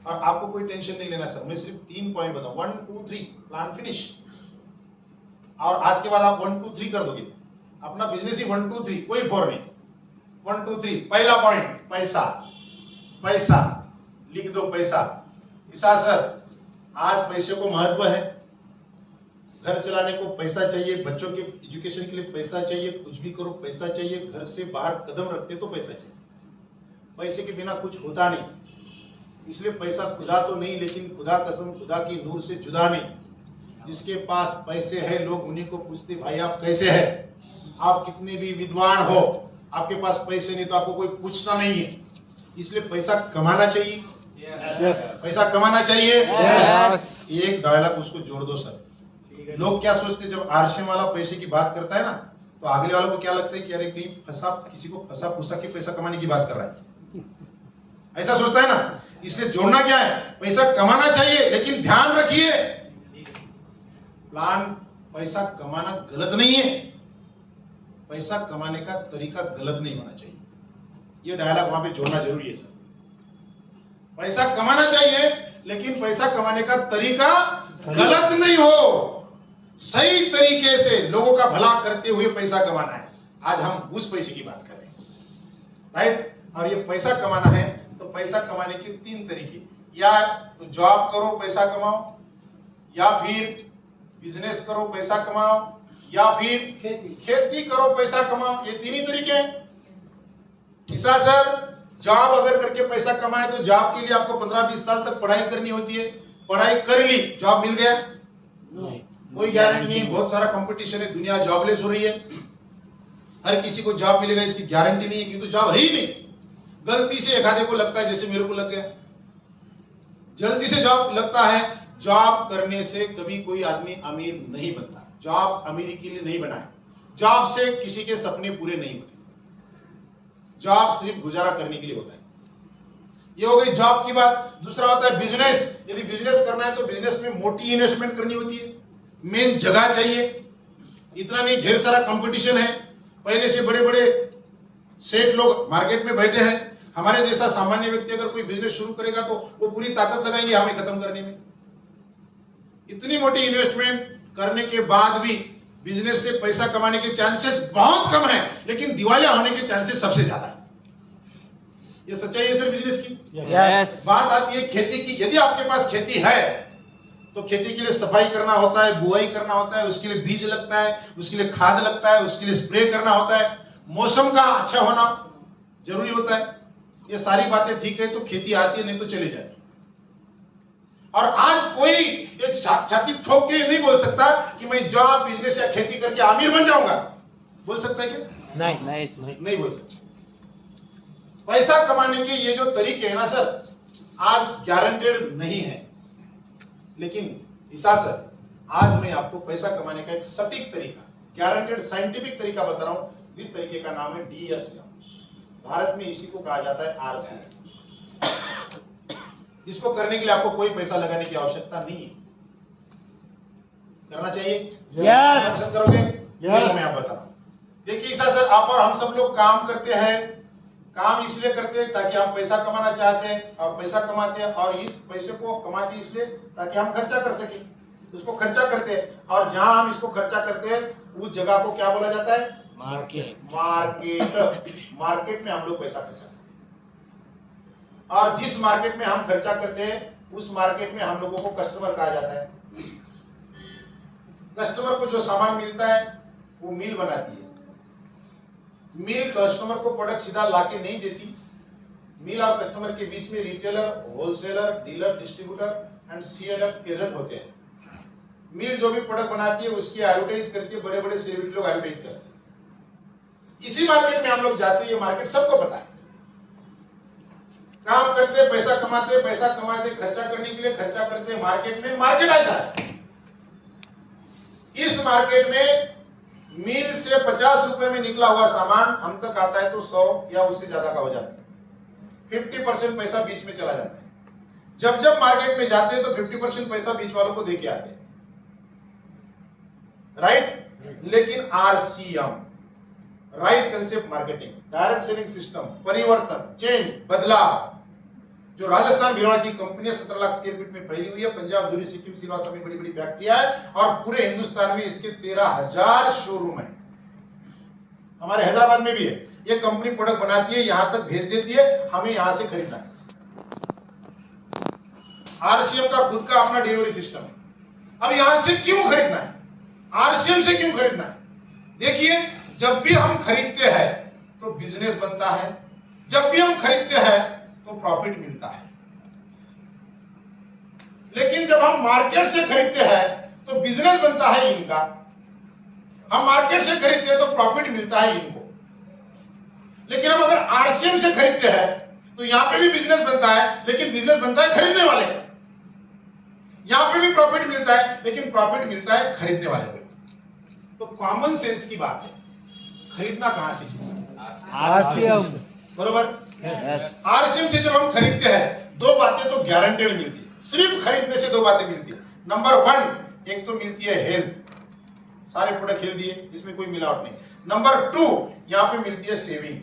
और आपको कोई टेंशन नहीं लेना सर, मैं सिर्फ 3 पॉइंट बताऊं, 1 2 3 प्लान फिनिश। और आज के बाद आप 1 2 3 कर दोगे, अपना बिजनेस ही 1 2 3, कोई 4 नहीं, 1 2 3। पहला पॉइंट पैसा, पैसा लिख दो, पैसा। ईसा सर आज पैसे को महत्व है, घर चलाने को पैसा चाहिए, बच्चों के एजुकेशन के लिए पैसा चाहिए, कुछ भी करो पैसा चाहिए, घर से बाहर कदम रखते तो पैसा चाहिए, पैसे के बिना कुछ होता नहीं। इसलिए पैसा खुदा तो नहीं, लेकिन खुदा कसम खुदा की नूर से जुदा नहीं। जिसके पास पैसे है लोग उन्हीं को पूछते भाई आप कैसे है। आप कितने भी विद्वान हो, आपके पास पैसे नहीं तो आपको कोई पूछता नहीं है। इसलिए पैसा कमाना चाहिए, पैसा कमाना चाहिए। एक डायलॉग उसको जोड़ दो सर। लोग क्या सोचते, जब आरशे वाला पैसे की बात करता है ना, तो अगले वालों को क्या लगता है कि अरे कहीं फंसा, किसी को फंसा फूसा के पैसा कमाने की बात कर रहा है, ऐसा सोचता है ना। इसलिए जोड़ना क्या है, पैसा कमाना चाहिए, लेकिन ध्यान रखिए प्लान, पैसा कमाना गलत नहीं है, पैसा कमाने का तरीका गलत नहीं होना चाहिए। ये डायलॉग वहां पे जोड़ना जरूरी है सर। पैसा कमाना चाहिए, लेकिन पैसा कमाने का तरीका गलत नहीं हो, सही तरीके से लोगों का भला करते हुए पैसा कमाना है। आज हम उस पैसे की बात कर रहे हैं, राइट। और ये पैसा कमाना है तो पैसा कमाने के 3 तरीके, या तो जॉब करो पैसा कमाओ, या फिर बिजनेस करो पैसा कमाओ, या फिर खेती करो पैसा कमाओ। ये 3 ही तरीके हैं। ईसा सर जॉब अगर करके पैसा कमाए तो जॉब के लिए आपको 15-20 साल तक पढ़ाई करनी होती है, पढ़ाई कर ली, जॉब मिल गया? कोई गारंटी नहीं। बहुत सारा कंपटीशन है, दुनिया जॉबलेस हो रही है, हर किसी को जॉब मिलेगा इसकी गारंटी नहीं है, क्योंकि जॉब है ही नहीं। गलती से एक आधे को लगता है, जैसे मेरे को लग गया, जल्दी से जॉब लगता है। जॉब करने से कभी कोई आदमी अमीर नहीं बनता, जॉब अमीरी के लिए नहीं बना है, जॉब से किसी के सपने पूरे नहीं होते, जॉब सिर्फ गुजारा करने के लिए होता है। ये हो गई जॉब की बात। दूसरा होता है बिजनेस। यदि बिजनेस करना है तो बिजनेस में मोटी इन्वेस्टमेंट करनी होती है, मेन जगह चाहिए, इतना नहीं ढेर सारा कंपटीशन है, पहले से बड़े बड़े सेठ लोग मार्केट में बैठे हैं। हमारे जैसा सामान्य व्यक्ति अगर कोई बिजनेस शुरू करेगा तो वो पूरी ताकत लगाएंगे हमें खत्म करने में। इतनी मोटी इन्वेस्टमेंट करने के बाद भी बिजनेस से पैसा कमाने के चांसेस बहुत कम है, लेकिन दिवालिया होने के चांसेस सबसे ज्यादा है। ये सच्चाई है सर बिजनेस की। Yes. बात आती है खेती की। यदि आपके पास खेती है तो खेती के लिए सफाई करना होता है, बुआई करना होता है, उसके लिए बीज लगता है, उसके लिए खाद लगता है, उसके लिए स्प्रे करना होता है, मौसम का अच्छा होना जरूरी होता है। ये सारी बातें ठीक है तो खेती आती है, नहीं तो चली जाती। और आज कोई ये छाती ठोक के नहीं बोल सकता कि मैं जॉब बिजनेस या खेती करके आमिर बन जाऊंगा। बोल सकता है क्या? नहीं बोल सकता। पैसा कमाने के ये जो तरीके हैं ना सर, आज गारंटेड नहीं है, लेकिन ईसा सर आज मैं आपको पैसा कमाने का एक सटीक तरीका, गारंटेड साइंटिफिक तरीका बता रहा हूं, जिस तरीके का नाम है DSM। भारत में इसी को कहा जाता है RC, जिसको करने के लिए आपको कोई पैसा लगाने की आवश्यकता नहीं है। करना चाहिए? Yes. करोगे? Yes. मैं आप बता रहा हूं। देखिए ईसा सर, आप और हम सब लोग काम करते हैं, काम इसलिए करते हैं ताकि हम पैसा कमाना चाहते हैं, और पैसा कमाते हैं, और इस पैसे को कमाते इसलिए ताकि हम खर्चा कर सकें, उसको खर्चा करते हैं। और जहां हम इसको खर्चा करते हैं उस जगह को क्या बोला जाता है? मार्केट। मार्केट में हम लोग पैसा खर्चा करते हैं, और जिस मार्केट में हम खर्चा करते हैं उस मार्केट में हम लोगों को कस्टमर कहा जाता है। कस्टमर को जो सामान मिलता है वो मिल बनाती है। मिल कस्टमर को प्रोडक्ट सीधा लाके नहीं देती। मिल और कस्टमर के बीच में retailer, wholesaler, dealer, distributor and CLF agent होते हैं। मिल जो भी प्रोडक्ट बनाती है उसकी एडवर्टाइज करके बड़े बड़े सेलिब्रिटी लोग एडवर्टाइज करते हैं। इसी मार्केट में हम लोग जाते हैं, ये मार्केट सबको पता है। काम करते, पैसा कमाते, पैसा कमाते, खर्चा करने के लिए खर्चा करते मार्केट में। मार्केट ऐसा है, इस मार्केट में मिल से 50 रुपए में निकला हुआ सामान हम तक आता है तो 100 या उससे ज्यादा का हो जाता है। 50% पैसा बीच में चला जाता है। जब जब मार्केट में जाते हैं तो 50% पैसा बीच वालों को देके आते हैं, राइट। लेकिन RCM, right concept marketing, direct selling system, परिवर्तन, चेंज, बदलाव, जो राजस्थान भिलवाड़ा की कंपनी 17 लाख स्क्वायर फीट में फैली हुई है। पंजाब, धुरी, सिक्किम, सिलवासा में बड़ी बड़ी फैक्ट्रियां है और पूरे हिंदुस्तान में इसके 13,000 शोरूम है। हमारे हैदराबाद में भी है। ये कंपनी प्रोडक्ट बनाती है, यहां तक भेज देती है, हमें यहां से खरीदना है। आरसीएम का खुद का अपना डिलीवरी सिस्टम है। अब यहां से क्यों खरीदना है, आरसीएम से क्यों खरीदना है? देखिए, जब भी हम खरीदते हैं तो बिजनेस बनता है, जब भी हम खरीदते हैं तो प्रॉफिट मिलता है। लेकिन जब हम मार्केट से खरीदते हैं तो बिजनेस बनता है इनका, हम मार्केट से खरीदते हैं तो प्रॉफिट मिलता है इनको। लेकिन हम अगर आरसीएम से खरीदते हैं तो यहां पे भी बिजनेस बनता है, लेकिन बिजनेस बनता है खरीदने वाले का। यहां पे भी प्रॉफिट मिलता है, लेकिन प्रॉफिट मिलता है खरीदने वाले को। तो कॉमन सेंस की बात है, खरीदना कहां से चाहिए? आरसीएम। बरोबर। आरसीएम से जब हम खरीदते हैं दो बातें तो गारंटेड मिलती है, सिर्फ खरीदने से दो बातें मिलती है। नंबर 1, एक तो मिलती है हेल्थ, सारे प्रोडक्ट हेल्दी है, इसमें कोई मिलावट नहीं। नंबर 2, यहां पे मिलती है सेविंग।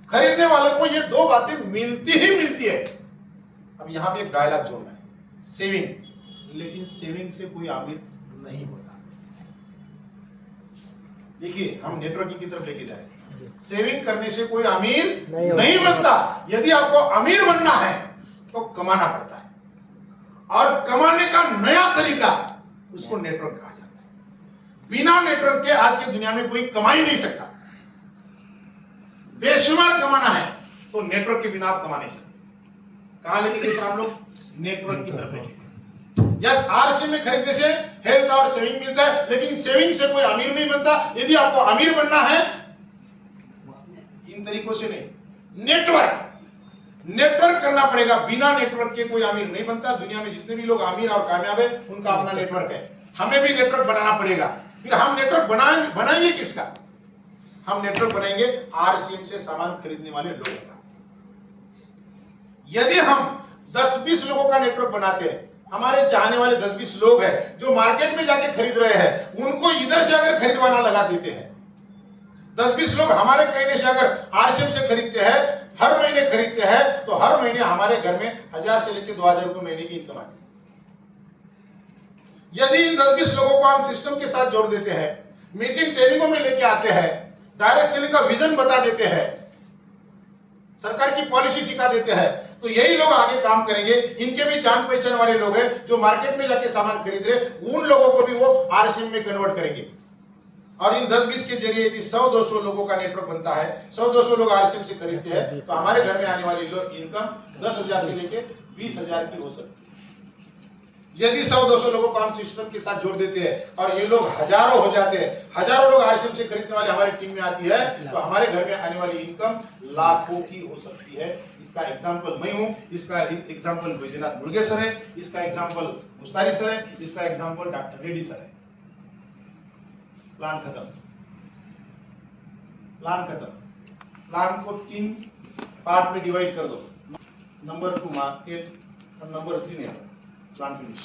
खरीदने वाले को ये दो बातें मिलती ही मिलती है। अब यहां पे एक डायलॉग जोड़ना है, सेविंग, लेकिन सेविंग से कोई अमीर नहीं होता। देखिए, हम नेटवर्किंग की तरफ लेके जा रहे हैं। सेविंग करने से कोई अमीर नहीं बनता। यदि आपको अमीर बनना है तो कमाना पड़ता है, और कमाने का नया तरीका, उसको नेटवर्क कहा जाता है। बिना नेटवर्क के आज की दुनिया में कोई कमा ही नहीं सकता। बेशुमार कमाना है तो नेटवर्क के बिना आप कमा नहीं सकते। कहां लेके गए सर हम लोग? नेटवर्क की तरफ लेके। यस, आरसीएम में खरीदने से हेल्थ और सेविंग मिलता है, लेकिन सेविंग से कोई अमीर नहीं बनता। यदि आपको अमीर बनना है इन तरीकों से नहीं, नेटवर्क करना पड़ेगा। बिना नेटवर्क के कोई अमीर नहीं बनता। दुनिया में जितने भी लोग अमीर और कामयाब है उनका अपना नेटवर्क है। हमें भी नेटवर्क बनाना पड़ेगा। फिर हम नेटवर्क बनाएंगे किसका? हम नेटवर्क बनाएंगे आरसीएम से सामान खरीदने वाले लोगों का। यदि हम 10-20 लोगों का नेटवर्क बनाते हैं, हमारे चाहने वाले 10-20 लोग हैं जो मार्केट में जाके खरीद रहे हैं, उनको इधर से अगर खरीदवाना लगा देते हैं, 10-20 लोग हमारे कहने से अगर आरसीएम से खरीदते हैं, हर महीने खरीदते हैं, तो हर महीने हमारे घर में 1000 से लेकर 2000 रुपए महीने की इनकम आती है। यदि इन 10-20 लोगों को हम सिस्टम के साथ जोड़ देते हैं, मीटिंग ट्रेनिंगों में लेके आते हैं, डायरेक्ट सेलिंग का विजन बता देते हैं, सरकार की पॉलिसी सिखा देते हैं, तो यही लोग आगे काम करेंगे। इनके भी जान पहचान वाले लोग हैं जो मार्केट में जाके सामान खरीद रहे, उन लोगों को भी वो आरसीएम में कन्वर्ट करेंगे। और इन 10-20 के जरिए यदि 100-200 लोगों का नेटवर्क बनता है, 100-200 लोग आरसीएम से खरीदते हैं, तो हमारे घर में आने वाली लोग इनकम 10,000 से लेकर 20,000 की हो सकती है। यदि 100-200 लोगों को हम सिस्टम के साथ जोड़ देते हैं और ये लोग हजारों हो जाते हैं, हजारों लोग आरसीएम से खरीदने वाले हमारी टीम में आती है, तो हमारे घर में आने वाली इनकम लाखों की हो सकती है। इसका एग्जांपल मैं हूं, इसका एग्जांपल बैजनाथ मुर्गे सर है, इसका एग्जांपल मुस्तारी सर है, इसका एग्जांपल डॉक्टर रेड्डी सर है। प्लान खत्म। प्लान को 3 पार्ट में डिवाइड कर दो। नंबर 2 मार्केट और नंबर 3 नेटवर्क। Plan finish.